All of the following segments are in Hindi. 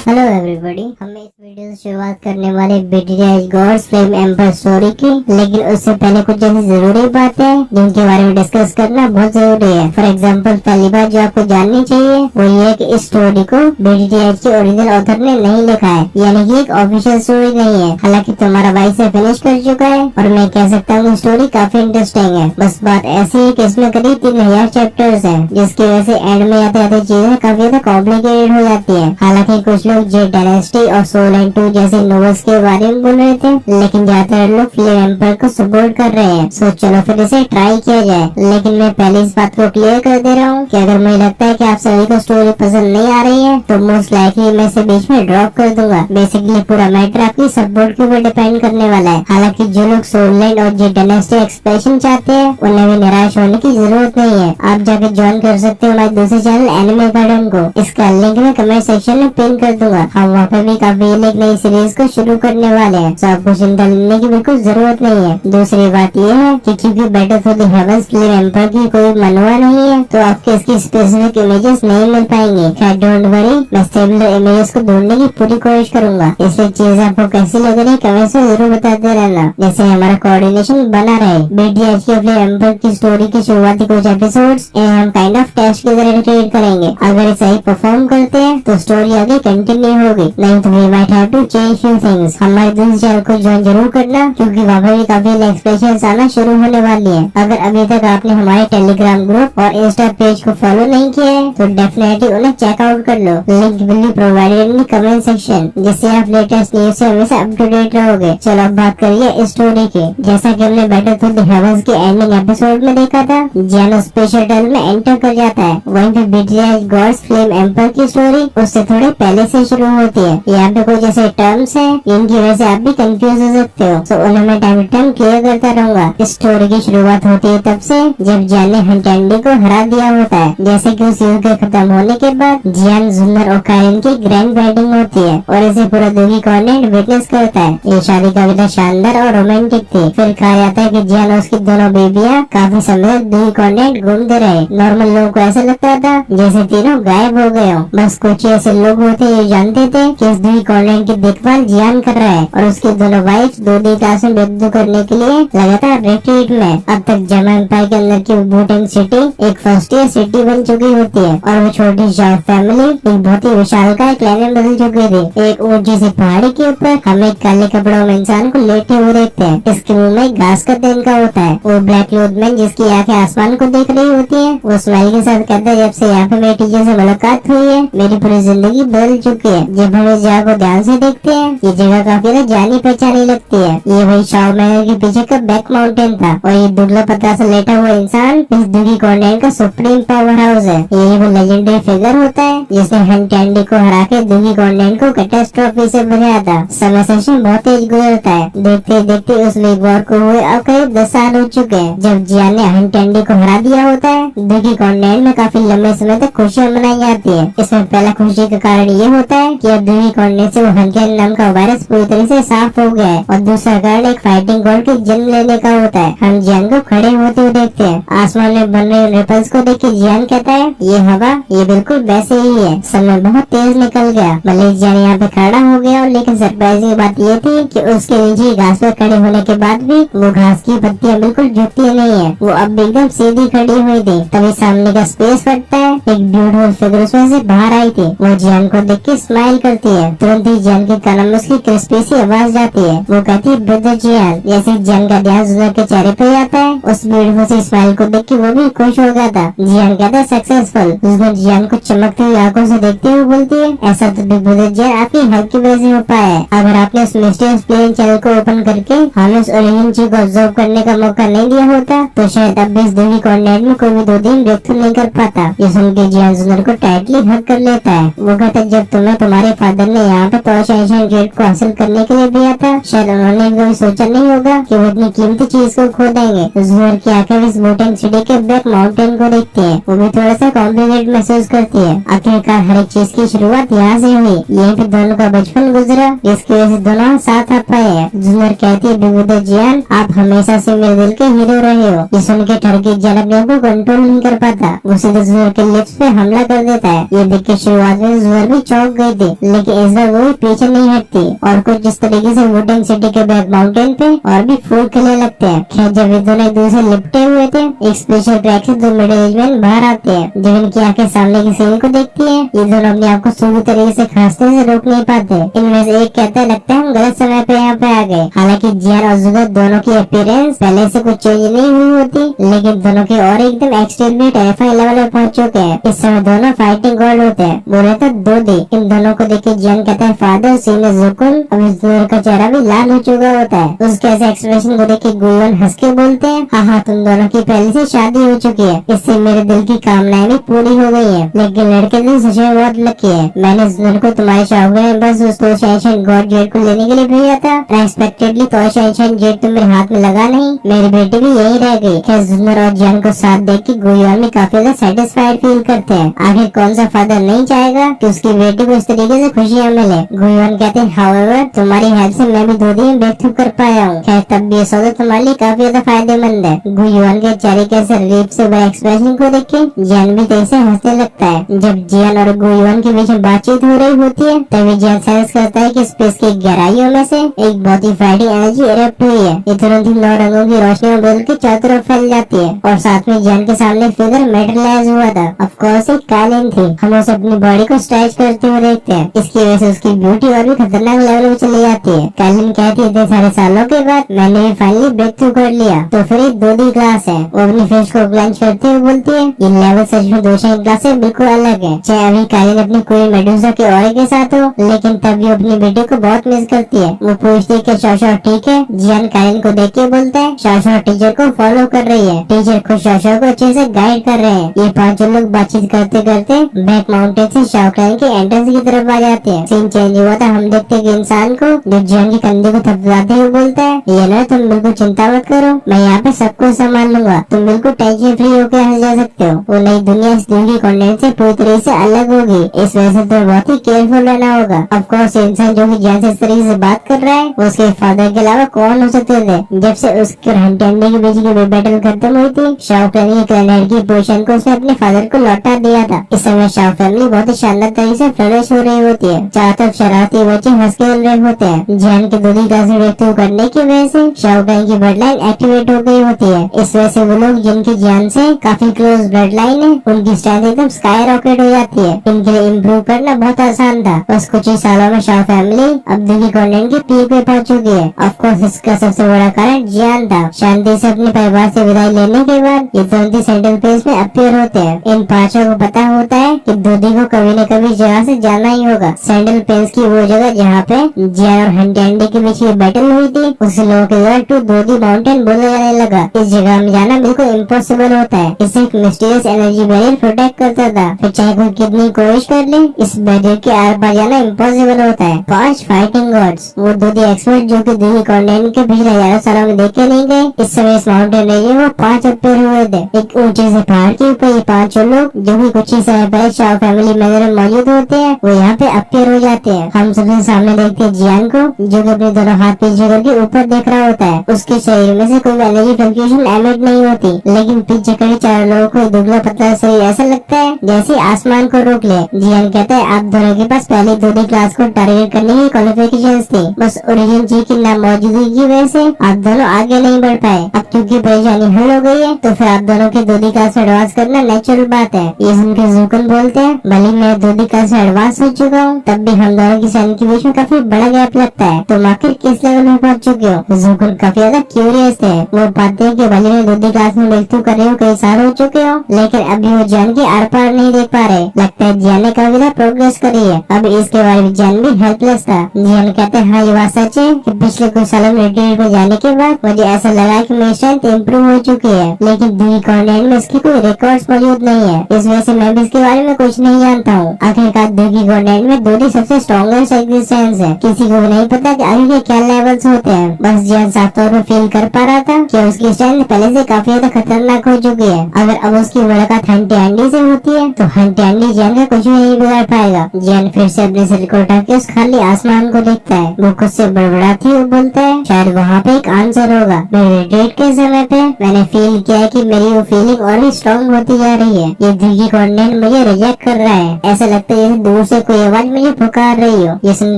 हेलो एवरीबॉडी, हम इस वीडियो से शुरुआत करने वाले BTS gods flame ember story की। लेकिन उससे पहले कुछ ऐसी जरूरी बातें हैं जिनके बारे में डिस्कस करना बहुत जरूरी है। फॉर एग्जांपल, पहली बात जो आपको जाननी चाहिए वो ये है कि इस स्टोरी को BTS के ओरिजिनल ऑथर ने नहीं लिखा है, यानी कि एक ऑफिशियल स्टोरी नहीं है। हालांकि तुम्हारा भाई से फिनिश कर चुका है और मैं कह सकता हूँ स्टोरी काफी इंटरेस्टिंग है। बस बात ऐसी है कि इसमें करीब 3000 चैप्टर्स हैं, जिसकी वजह से एंड में आते आते चीजें काफी ज्यादा कॉम्प्लिकेटेड हो जाती है। हालांकि कुछ लोग जे डायनेस्टी और सोल एंड 2 जैसे नॉवेल्स के बारे में बोल रहे थे, लेकिन ज्यादातर लोग फ्लेम एम्पर को सपोर्ट कर रहे हैं। सो चलो फिर इसे ट्राई किया जाए। लेकिन मैं पहले इस बात को क्लियर कर दे रहा हूँ कि अगर मुझे लगता है कि आप सभी को स्टोरी पसंद नहीं आ रही है तो मोस्ट लाइकली मैं इसे बीच में ड्रॉप कर दूंगा। बेसिकली पूरा मैटर आपकी सपोर्ट के ऊपर डिपेंड करने वाला है। हालांकि जो लोग सोललैंड और जे डायनेस्टी एक्सपेंशन चाहते हैं उन्हें भी निराश होने की जरूरत नहीं है। आप जाकर ज्वाइन कर सकते हो हमारे दूसरे चैनल एनिमे गार्डन को। इसका लिंक मैं कमेंट सेक्शन में पिन कर दूंगा। हम वहाँ पे भी काफी एक नई सीरीज को शुरू करने वाले हैं, तो आपको चिंता लेने की बिल्कुल जरूरत नहीं है। दूसरी बात ये है कि क्योंकि battle for the heavens flame ember की कोई मनवा नहीं है तो आपको इसकी स्पेसिफिक इमेजेस नहीं मिल पाएंगे। खैर डोंट वरी, मैं सिमिलर इमेजेस को ढूंढने की पूरी कोशिश करूंगा। इसलिए चीजें आपको कैसी लग रही है कमेंट्स में जरूर बताते रहना, जैसे हमारा कोऑर्डिनेशन बना रहे। BTS की फ्लेम एम्पर की स्टोरी के शुरुआती कुछ एपिसोड्स हम काइंड ऑफ टेस्ट की तरह ट्रीट करेंगे। अगर सही परफॉर्म करते हैं तो स्टोरी आगे कंटिन्यू होगी, नहीं तो we might have to change few things. हमारे दूसरे चैनल को ज्वाइन जरूर करना, क्योंकि वहाँ पर भी काफी एक्सप्रेशन आना शुरू होने वाली है। अगर अभी तक आपने हमारे टेलीग्राम ग्रुप और इंस्टा पेज को फॉलो नहीं किया है तो डेफिनेटली उन्हें चेकआउट कर लो। Link will be provided in comment section, जिससे आप लेटेस्ट न्यूज से हमेशा अप टू डेट रहोगे। चलो अब बात करिए इस स्टोरी की। जैसा कि हमने बैटल फॉर द हेवंस के एंडिंग एपिसोड में देखा था, जियान स्पेशल टनल में एंटर कर जाता है। वहीं पे BTS गॉड्स फ्लेम एम्पर की स्टोरी उससे थोड़े पहले से शुरू होती है। यहाँ पे कुछ ऐसे टर्म्स है जिनकी वजह से आप भी कंफ्यूज हो सकते हो, तो उन्हें मैं टाइम टू टाइम क्लियर करता रहूंगा। इस स्टोरी की शुरुआत होती है तब से जब जियान ने हंटेंडी को हरा दिया होता है। जैसे कि उस युद्ध के खत्म होने के बाद जियान, जुन्नर और कारिन की ग्रैंड वेडिंग होती है और इसे पूरा दुखी कॉन्टिनेंट विटनेस करता है। ये शादी काफी शानदार और रोमांटिक थी। फिर कहा जाता है कि जियान और उसकी दोनों बेबियां काफी समय तक दुखी कॉन्टिनेंट घूमते रहे। नॉर्मल लोगों को ऐसा लगता था जैसे तीनों गायब हो गए हो। बस कुछ ऐसे लोग होते ये जानते थे कि इस दुखी कॉन्टिनेंट की देखभाल जियान कर रहा है और उसकी दोनों वाइफ 2 क्लास में बेबदू करने के लिए लगातार रिट्रीट में। अब तक जमा एम्पायर के अंदर की वुटेंग सिटी एक फर्स्ट ईयर सिटी बन चुकी होती है और वो छोटी शार्क फैमिली एक बहुत ही विशालकाय क्लैन में बदल चुकी थी। एक ऊंची सी पहाड़ी के ऊपर हम एक काले कपड़ों में इंसान को लेटे हुए देखते हैं। इसके मुंह में घास का तिनका होता है। वो ब्लैक क्लोथमैन जिसकी आंखें आसमान को देख रही होती है, वो स्माइल के साथ कहता है, जब से यहाँ पे मेरे टीचर से मुलाकात हुई है मेरी पूरी जिंदगी बदल चुकी है। जब हम इस जगह को ध्यान से देखते हैं ये जगह काफी जानी पहचानी लगती है। ये वही शाओ महल के पीछे का बैक माउंटेन था और ये दुबला पतला सा लेटा हुआ इंसान इस दुखी कॉन्टिनेंट का सुप्रीम पावर हाउस है। यही वो लेजेंडरी फिगर होता है जिसने हंटेंडी को हरा के दुखी कॉन्टिनेंट को कैटास्ट्रॉफी से बचाया था। समय सेशन बहुत तेज गुजरता है। देखते देखते उस वीक वॉर को हुए अब करीब 10 साल हो चुके हैं। जब जियान ने हंटेंडी को हरा दिया होता है, दुखी कॉन्टिनेंट में काफी लंबे समय तक खुशियां मनाई जाती है। इसमें पहला खुशी का कारण ये होता है कि अब दुखी कॉन्टिनेंट से वो हंटेंडी नाम का वायरस पूरी तरह से साफ हो गया है और दूसरा कारण एक फाइटिंग गॉड के जन्म लेने का होता है। हम जियान को खड़े होते हुए देखते हैं। आसमान में बन रहे रिपल्स को देख के जियान कहता है, ये हवा ये बिल्कुल वैसे ही है। समय बहुत तेज निकल गया। भले जियान यहाँ पे खड़ा हो गया, लेकिन सरप्राइजिंग बात ये थी कि उसके नीचे घास पर खड़े होने के बाद भी वो घास की पत्तियां बिल्कुल झुकती नहीं है, वो अब एकदम सीधी खड़ी हुई थी। तभी सामने का स्पेस फटता है। एक ब्यूटीफुल फिगर उसमें से बाहर आई थी। वो जियान को देख के स्माइल करती है। तुरंत ही जियान के कानों में उसकी क्रिस्पी सी आवाज जाती है। वो कहती है, ब्रदर जियान। जैसे जियान का ध्यान जुन्नर के चेहरे पे जाता है, उस ब्यूटीफुल सी स्माइल को देख के वो भी खुश हो गया था। जियान कहता है, सक्सेसफुल। जुन्नर जियान को चमकती हुई आंखों से देखते हुए बोलती है, ऐसा तो बिग ब्रदर जियान आपकी हेल्प की वजह से हो पाया है। अगर आपने उस मिस्टीरियस प्लेन चैनल को ओपन करके हमें उस ओरिजिन चीज को ऑब्जर्व करने का मौका नहीं दिया होता तो शायद अब भी इस दुखी कॉन्टिनेंट में कोई भी 2 दिन ब्रेकथ्रू नहीं कर पाता। ये सुन के जियान जुन्नर को टाइटली हग कर लेता है। वो कहता है, जब तुम्हारे फादर ने यहाँ पे टॉर्च एशियन रेड को हासिल करने के लिए दिया था, शायद उन्होंने कभी सोचा नहीं होगा कि वो इतनी कीमती चीज को खो देंगे। जुन्नर की आंखें इस वुटेंग सिटी के बैक माउंटेन को देखती है। वो भी थोड़ा सा कॉम्प्लिकेटेड महसूस करती है। आखिरकार हर एक चीज की शुरुआत यहाँ से हुई। यहीं पे दोनों का बचपन गुजरा जिसकी वजह से दोनों साथ आ पाए हैं। जूनियर कहती है बेगुदे जियान, आप हमेशा से मेरे दिल के हीरो रहे हो। ये सुन के ठरकी जियान अपने आप को कंट्रोल नहीं कर पाता, वो सीधे जूनियर के लिप्स पे हमला कर देता है। ये देख के शुरुआत में जूनियर भी चौंक गई थी, लेकिन इस बार वो भी पीछे नहीं हटती और कुछ इस तरीके से वुडन सिटी के बैक माउंटेन पे और भी फूल खिलने लगते हैं। खैर जब ये दोनों एक दूसरे लिपटे हुए थे, एक स्पेशल ट्रैक से दो मिडिल एज मैन बाहर आते हैं। जब इनकी आंखें सामने की सीन को देखती है, ये दोनों अपने आप को सूखी तरीके से खांसने से रोक नहीं पाते। इनमें से एक कहता है लगता है हम गलत समय पे यहाँ पे आ गए। हालांकि जियान और जुगर दोनों की अपीयरेंस पहले से कुछ चेंज नहीं हुई होती, लेकिन दोनों के और एकदम एक्सट्रीमली टेरिफाइंग लेवल पे पहुंच चुके हैं। इस समय दोनों फाइटिंग गॉड होते हैं। बोले तो दोदी। इन दोनों को देख के जियान कहता है फादर सीन जुकुन। अब इस जुगर का चेहरा भी लाल हो चुका होता है। उसके ऐसे एक्सप्रेशन को देख के गुयन हंस के बोलते हैं, हाँ तुम दोनों की पहले से शादी हो चुकी है, इससे मेरे दिल की कामनाएं भी पूरी हो गई है। लेकिन लड़के दिल सच में बहुत लकी है। मैंने जुनर को तुम्हारे शौक में बस उसको शाइन गॉड जेट को लेने के लिए भेजा था। अनएक्सपेक्टेडली तो शाइन जेट तो मेरे हाथ में लगा नहीं, मेरी बेटी भी यही रह गई। खैर जुनर और जियान को साथ देख के गुयन में काफी ज्यादा सेटिस्फाइड फील करते हैं। आखिर कौन सा फादर नहीं चाहेगा कि उसकी बेटी को इस तरीके से खुशियाँ मिले। गुयन कहते हैं हाउएवर तुम्हारी हेल्प से मैं भी 2 दिन ब्रेकथ्रू कर पाया हूँ। खैर तब भी ये सौदा तुम्हारे लिए काफी ज्यादा फायदेमंद है। गुयन के चेहरे के रिलीफ से बड़े एक्सप्रेशन को देख के जियान भी तेज से हंसने लगता है। जब जियान और गुयन के बीच में बातचीत हो रही होती है, तभी जियान सेंस करता है कि स्पेस की गहराइयों में से एक बहुत ही फाइटिंग एनर्जी इरप्ट हुई है। ये तुरंत ही 9 रंगों की रोशनी में बदल के चारों तरफ फैल जाती है और साथ में जियान के सामने फिगर मेटलाइज हुआ था। ऑफ कोर्स एक कालीन थी। हम उसे अपनी बॉडी को स्ट्रेच करते हुए देखते हैं। इसकी वजह से उसकी ब्यूटी और भी खतरनाक लेवल में चली जाती है। कालीन कहती है इतने सारे सालों के बाद मैंने फाइनली ब्रेक थ्रू कर लिया। तो फिर एक 2D क्लास है। वो अपनी फेस को क्लेंच करते हुए बोलती है ये लेवल सच में 2 शाइन क्लास से बिल्कुल अलग है। चाहे अभी कालीन अपनी कोई मेडुसा के औरे के साथ हो, लेकिन तब भी अपनी बेटी को बहुत मिस करती है। वो पूछती है कि शौशौ ठीक है। जियान कालीन को देख के बोलता है शौशौ टीचर को फॉलो कर रही है। टीचर खुद शौशौ को अच्छे से गाइड कर रहे हैं। ये 5 लोग बातचीत करते करते बैक माउंटेन से शाओकाइन के एंट्रेंस की तरफ आ जाते हैं। सीन चेंज हुआ था। हम देखते हैं कि इंसान को जो जियान के कंधे को थपथपाते हुए बोलता है ये ना तुम बिल्कुल चिंता मत करो, मैं यहाँ पे सब कुछ संभाल लूंगा, तुम बिल्कुल टेंशन फ्री होकर हंस जा सकते हो। वो नई दुनिया इस दुनिया के कंटेंट से पूरी तरह से अलग होगी, इस वजह से तो बहुत ही केयरफुल रहना होगा। ऑफ कोर्स इंसान जो कि जियान से इस तरीके से बात कर रहा है उसके फादर के अलावा कौन हो सकते थे। जब से उसके हंटेंडे के बीच की बैटल खत्म हुई थी, शाओकाइन के ग्रेनेड की पोजीशन को उसने अपने फादर को लौटा दिया था। इस समय शाओ फैमिली बहुत ही शानदार तरीके से फ्लरिश हो रही होती है। चारों तरफ शरारती बच्चे हंस के रहे होते हैं। जियान के 2D क्लास में ब्रेकथ्रू करने की वजह से शाओकाइन की ब्लड लाइन एक्टिवेट हो गई होती है। इस वजह से वो लोग जिनकी जियान से काफी क्लोज ब्लड लाइन है, उनकी स्ट्रेंथ एकदम स्काई रॉकेट हो जाती है। इनके लिए इम्प्रूव करना बहुत आसान था। बस कुछ ही सालों में शाओ फैमिली अब दुनिया कंटेंट के पीक पे पहुंच चुकी है। ऑफ कोर्स इसका सबसे बड़ा कारण जियान था। शांति से अपने परिवार से विदाई लेने के बाद ये तुरंत सेंट्रल प्लेस में अपीयर होते हैं। इन 5 को पता होता है कि दोदी को कभी न कभी जगह से जाना ही होगा। सेंट्रल प्लेस की वो जगह जहाँ पे जियान और हंटेंडे के बीच ये बैटल हुई थी, उस लोगों के द्वारा टू दोदी माउंटेन बोला जाने लगा। इस जगह में जाना बिल्कुल इम्पॉसिबल होता है। इसे एक मिस्टीरियस एनर्जी बैरियर प्रोटेक्ट करता था। फिर चाहे कोई कितनी कोशिश कर ले, इस बैरियर के आर पार जाना इम्पॉसिबल होता है। 5 फाइटिंग गॉड्स, वो दोदी एक्सपर्ट जो कि दुनिया कॉन्टिनेंट के पिछले हजारों सालों में देखे नहीं गए, इस समय इस माउंटेन एरिया में 5 अपीयर हुए थे। एक ऊंचे से पहाड़ के ऊपर ये 5 लोग जो कि कुछ ही समय पहले शाओ फैमिली मंदिर में मौजूद होते हैं, वो यहाँ पे अपीयर हो जाते हैं। हम सबसे सामने देखते हैं जियान को, जो कि अपने दोनों हाथ पीछे करके ऊपर देख रहा होता है। उसके शरीर में से कोई एनर्जी फ्लक्चुएशन एमिट नहीं होती, लेकिन पीछे खड़े 4 लोगों को दुबला पतला शरीर ऐसा लगता है जैसे आसमान को रोक ले। जियान कहता है आप दोनों के पास पहले 2D क्लास को टारगेट करने की क्वालिफिकेशंस थी, बस ओरिजिन जी की नामौजूदगी की वजह से आप दोनों आगे नहीं बढ़ पाए। अब क्योंकि परेशानी हल हो गई है, तो फिर आप दोनों के 2D क्लास में एडवांस करना नेचुरल बात है। ये सुनकर जुकन बोलते हैं भले मैं 2D क्लास में एडवांस हो चुका हूँ, तब भी हम दोनों की सैन के बीच में काफी बड़ा गैप लगता है। तुम आखिर किस लेवल में पहुँच चुके हो? जुकन काफी ज्यादा क्यूरियस थे। वो पाते हैं कि भले मैं 2D क्लास में ब्रेकथ्रू कर रहे हो, कई साल हो चुके हो, लेकिन अभी वो जियान के आर पार नहीं देख पा रहे। लगता है जियान ने काफी ज्यादा प्रोग्रेस करी है। अब इसके बारे में जियान भी हेल्पलेस था। जियान कहते हैं हाँ ये बात सच है कि पिछले कुछ सालों में रिट्रीट में जाने के बाद मुझे ऐसा लगा कि मेरी स्ट्रेंथ इम्प्रूव हो चुकी है, लेकिन दुनिया कॉन्टिनेंट में इसकी कोई रिकॉर्ड्स मौजूद नहीं है। इस वजह से मैं भी इसके बारे में कुछ नहीं जानता हूँ। आखिरकार दुनिया कॉन्टिनेंट में 2D सबसे सबसे स्ट्रॉन्गेस्ट एग्जिस्टेंस है। किसी को भी नहीं पता कि आगे के क्या लेवल्स होते हैं। बस जियान साफ तौर पर फील कर पा रहा था कि उसकी स्ट्रेंथ पहले से काफी ज्यादा खतरनाक हो चुकी है। अगर अब उसकी मुलाकात हंटी एंडी से होती है तो हंटी एंडी जियान का कुछ भी नहीं बिगाड़ पाएगा। जियान फिर से अपने सिर को उठा के उस खाली आसमान को देखता है। वो खुद से बड़बड़ाती हुई बोलता है, शायद वहाँ पे एक आंसर होगा। मेरे डेट के समय पे मैंने फील किया कि मेरी वो फीलिंग और भी स्ट्रॉन्ग होती जा रही है। ये दिल की कॉन्टेंट मुझे रिजेक्ट कर रहा है। ऐसा लगता है जैसे दूर से कोई आवाज मुझे पुकार रही हो। ये सुन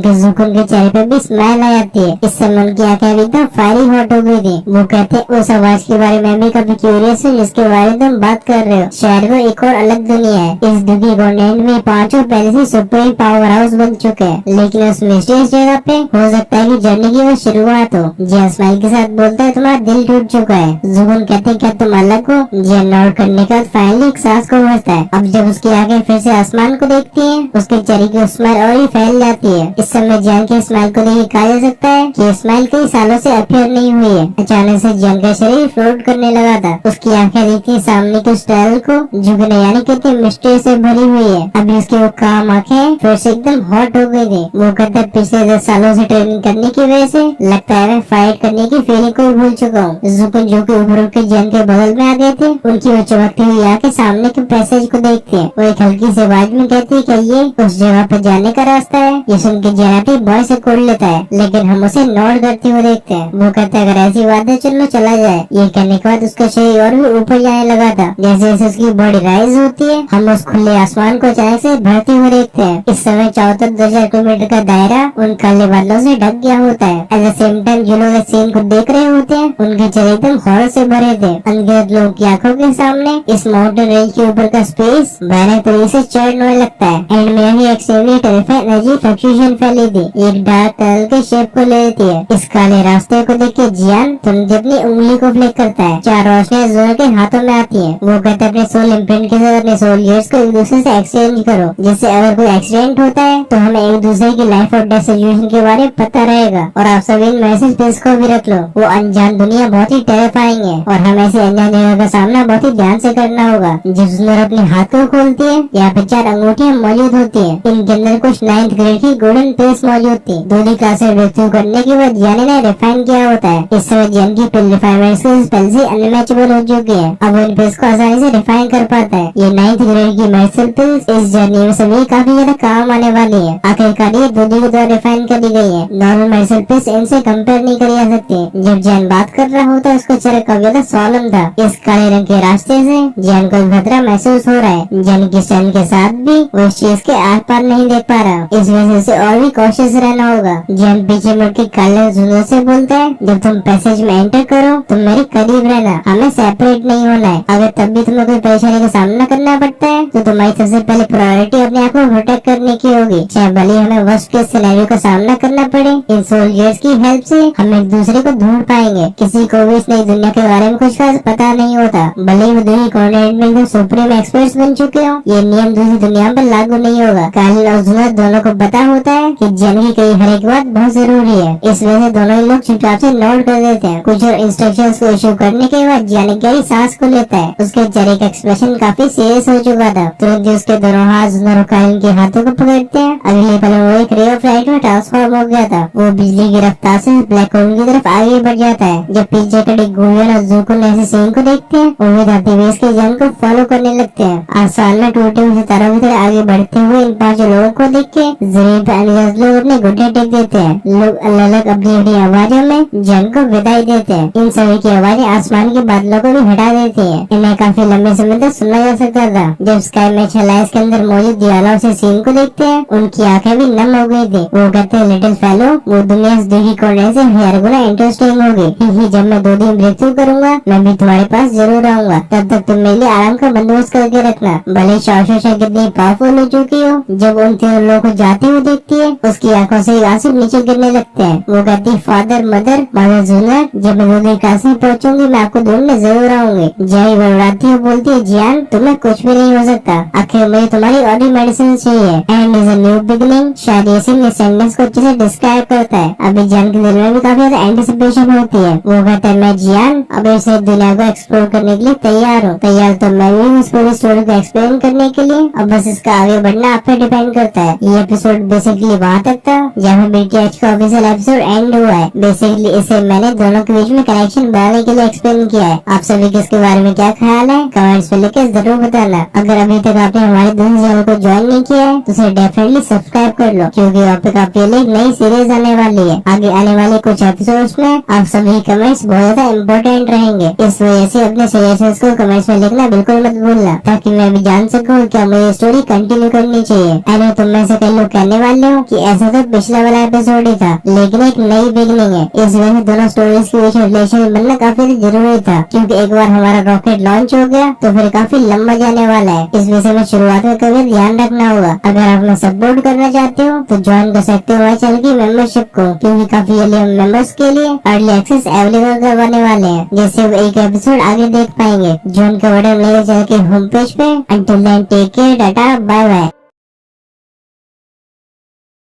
के जुकुन के चेहरे पे भी स्माइल आ जाती है। इस समय उनकी आंखें एकदम फायरिंग हॉट हो गई थी। वो कहते हैं, उस आवाज के बारे में भी काफी क्यूरियस हूँ जिसके बारे में तुम बात कर रहे हो। शायद वो एक और अलग दुनिया है। इस दुखी कॉन्टेंट में पांचों पहले से सुप्रीम पावर हाउस बन चुके हैं, लेकिन उस मिस्टीरियस जगह पे हो सकता है कि जर्नी की वो शुरुआत हो। जिया स्माइल के साथ बोलता है, तुम्हारा दिल टूट चुका है। जुकुन कहते हैं, क्या तुम अलग हो? जिया नोट करने के बाद फाइनली एक सांस को भरता है। अब जब उसकी आंखें फिर से आसमान को देखती हैं, उसके चेहरे की स्माइल और भी फैल जाती है। इस समय जियान के स्माइल को देख कहा जा सकता है कि स्माइल कई सालों से अपियर नहीं हुई है। अचानक से जियान का शरीर फ्लोट करने लगा था। उसकी आंखें देखती सामने के स्टाइल को झुकने यानी कितनी मिस्ट्री से भरी हुई है। अभी उसकी वो काम आंखें फिर से एकदम हॉट हो गई थी। वो कहता है, पिछले 10 सालों से ट्रेनिंग करने की वजह से लगता है मैं फाइट करने की फीलिंग को भूल चुका हूँ। जुकुन जो कि उभर के जियान के बगल में आ गए थे, उनकी वो चमकती हुई आंखें सामने के पैसेज को देखती है। वो एक हल्की सी आवाज में कहती है, क्या ये उस जगह पर जाने का रास्ता है? ये सुन के जियान बॉय से कोड लेता है, लेकिन हम उसे नोट करते हुए देखते हैं। वो कहता है, अगर ऐसी बात है चलो चला जाए। ये कहने के बाद उसका शरीर और भी ऊपर जाने लगा था। जैसे जैसे उसकी बॉडी राइज होती है, हम उस खुले आसमान को अचानक से भरते हुए देखते हैं। इस समय चारों तरफ 2000 किलोमीटर का दायरा उन काले बादलों से ढक गया होता है। एट द सेम टाइम जो लोग इस सीन को देख रहे होते हैं, उनके चेहरे एकदम हॉरर से भरे थे। अनगिनत लोगों की आंखों के सामने इस माउंटेन रेंज के ऊपर का स्पेस भयानक तरीके से चढ़ने लगता है। एंड में ही एक्सट्रीमली टेरिफाइंग एनर्जी फ्लक्चुएशन फैली थी, एक डार्क टनल के शेप को ले लेती है। इस काले रास्ते को देख के जियान तुरंत अपनी उंगली को फ्लिक करता है। चार रोशनियां जोर के हाथों में आती हैं। वो कहता है, अपने सोल इम्प्रिंट के साथ अपने सोल्जर्स को एक दूसरे से एक्सचेंज करो, जिससे अगर कोई एक्सीडेंट होता है तो हमें एक दूसरे की लाइफ और डेथ सिचुएशन के बारे में पता रहेगा। और आप सभी इन मैसेज पेज को भी रख लो। वो अनजान दुनिया बहुत ही टेरिफाइंग है और हमें ऐसे अनजान जगह का सामना बहुत ही ध्यान से करना होगा। जब सुंदर अपने हाथ को खोलती है, यहाँ पे 4 अंगूठियां मौजूद होती है। इनके अंदर कुछ 9th ग्रेड की गोल्डन पेस मौजूद थी। दूसरी क्लास में ब्रेक थ्रू करने के बाद जियान ने रिफाइन किया होता है। इस समय जियान की पिल रिफाइनमेंट स्पेल से अनमैचेबल हो चुकी है। अब वो इन पेल्स को आसानी से रिफाइन कर पाता है। ये 9th ग्रेड की मेडिसिन पिल्स इस जर्नी में सभी काफी ज्यादा काम आने वाली है। आखिरकार ये दूधी के द्वारा रिफाइन कर दी गई है। नॉर्मल मेडिसिन पिल्स इनसे कंपेयर नहीं करी जा सकती। जब जियान बात कर रहा होता है, उसका चेहरा काफी ज्यादा सोलम था। इस काले रंग के रास्ते से जियान को खतरा महसूस हो रहा है। जियान की स्टैंड के साथ भी वो इस चीज के आर पार नहीं देख पा रहा। इस वजह से और भी कॉशियस रहना होगा। जियान पीछे मुड़ के काले जुनून से बोलता है, जब तुम पैसेज में एंटर करो तुम मेरे करीब रहना, हमें सेपरेट नहीं होना है। अगर तब भी तुम्हें कोई परेशानी का सामना करना पड़ता है तो तुम्हारी सबसे पहले प्रायोरिटी अपने आप को प्रोटेक्ट करने की होगी। चाहे भले हमें वर्स्ट केस सिनेरियो का सामना करना पड़े, इन सोल्जर्स की हेल्प से हम एक दूसरे को ढूंढ पाएंगे। किसी को भी इस नई दुनिया के बारे में कुछ खास पता नहीं होता। भले ही वो दूसरी कॉन्टिनेंट में सुप्रीम एक्सपर्ट्स बन चुके हो, ये नियम दूसरी दुनिया पर लागू नहीं होगा। कालिन और जुनून दोनों को पता होता है कि जियान की कही हर एक बात बहुत जरूरी है। इस वजह से दोनों ही लोग चुपचाप से नोट कर देते हैं। कुछ और इंस्ट्रक्शंस को इशू करने के बाद जियान गहरी सांस को लेता है। उसके चेहरे का एक्सप्रेशन काफी सीरियस हो चुका था। तुरंत ही उसके दोनों हाथ जुनून और कालिन के हाथों को पकड़ते हैं। अगले पल वो एक रे ऑफ लाइट में ट्रांसफॉर्म हो गया था। वो बिजली की रफ्तार से ब्लैक होल की तरफ आगे बढ़ जाता है। जब पीछे खड़े गुयन और जुकुन ऐसे सीन को देखते हैं, वो भी धरती बेस के जियान को फॉलो करने लगते हैं। आसमान में टूटे हुए सितारों की तरह आगे बढ़ते हुए इन 5 लोगों को देख के जमीन पर अनगिनत लोग अपने घुटने टेक देते हैं। लोग अलग अलग अपनी अपनी आवाजों में जियान को विदाई देते हैं। इन सभी की आवाजें आसमान के बादलों को भी हटा देती हैं। इन्हें काफी लंबे समय तक सुना जा सकता था। जब स्काई मैच अलायंस के अंदर मौजूद दीवालों से सीन को देखते हैं, उनकी आंखें भी नम हो गई थी। वो कहते हैं, लिटिल फेलो, वो दुनिया इस दुखी कोने से 1000 गुना इंटरेस्टिंग होगी। जब मैं 2 दिन ब्रेक थ्रू करूंगा, मैं भी तुम्हारे पास जरूर आऊंगा। तब तक तुम मेरे लिए आराम का बंदोबस्त करके रखना। भले शाशा कितनी पावरफुल हो चुकी हो, जब उन 3 लोगों को जाते हुए देखती है, उसकी आंखों से आंसू नीचे गिरने लगते हैं। वो कहती, फादर मदर जुनून, जब मैं 2 दिन क्लास में पहुंचूंगी मैं आपको ढूंढने जरूर आऊंगी। जय बड़बड़ाती है, बोलती है, जियान तुम्हें कुछ भी नहीं हो सकता। आखिर मुझे तुम्हारी और भी मेडिसिन चाहिए। And is a new beginning. शायद ये बेसिकली सेंटेंस को अच्छे से डिस्क्राइब करता है। अभी जियान के दिल में भी काफी ज्यादा एंटिसिपेशन होती है। वो कहता है मैं जियान अब इसे दुनिया को एक्सप्लोर करने के लिए तैयार हूँ। तैयार तो मैं भी हूँ इस पूरी स्टोरी को एक्सप्लेन करने के लिए। अब बस इसका आगे बढ़ना आप पे डिपेंड करता है। ये एपिसोड बेसिकली वहाँ तक था जहाँ BTH का ऑफिशियल एपिसोड एंड हुआ है। बेसिकली इसे मैंने दोनों के बीच में कनेक्शन बनाने के लिए एक्सप्लेन किया है। आप सभी के इसके बारे में क्या ख्याल है कमेंट्स में लिख जरूर बताना। अगर अभी तक आपने हमारे दूसरे चैनल को ज्वाइन नहीं किया है तो उसे डेफिनेटली सब्सक्राइब कर लो, क्योंकि वहाँ पे काफी एक नई सीरीज आने वाली है। आगे आने वाले कुछ एपिसोड्स में आप सभी कमेंट्स बहुत ज्यादा इम्पोर्टेंट रहेंगे। इस वजह से अपने सजेशंस को कमेंट्स में लिखना बिल्कुल मत भूलना, ताकि मैं भी जान सकूं क्या मुझे स्टोरी कंटिन्यू करनी चाहिए। एंड तुम में से कई लोग कहने वाले हो कि ऐसा तो पिछला वाला एपिसोड ही था, लेकिन एक नई बिगनिंग है। इस वजह से दोनों स्टोरीज के बीच रिलेशन बनना काफी जरूरी था, क्योंकि एक बार हमारा रॉकेट लॉन्च हो गया तो फिर काफी लंबा जाने वाला है। इस वजह में शुरुआत में कभी ध्यान रखना होगा। अगर आप हमें सपोर्ट करना चाहते हो तो ज्वाइन कर सकते हो हमारे चैनल की मेंबरशिप को, क्योंकि काफी जल्दी हम मेंबर्स के लिए अर्ली एक्सेस अवेलेबल करवाने वाले हैं, जिससे वो एक एपिसोड आगे देख पाएंगे। ज्वाइन का बटन मेरे चैनल के होम पेज पे। Until then take care, tata, bye bye.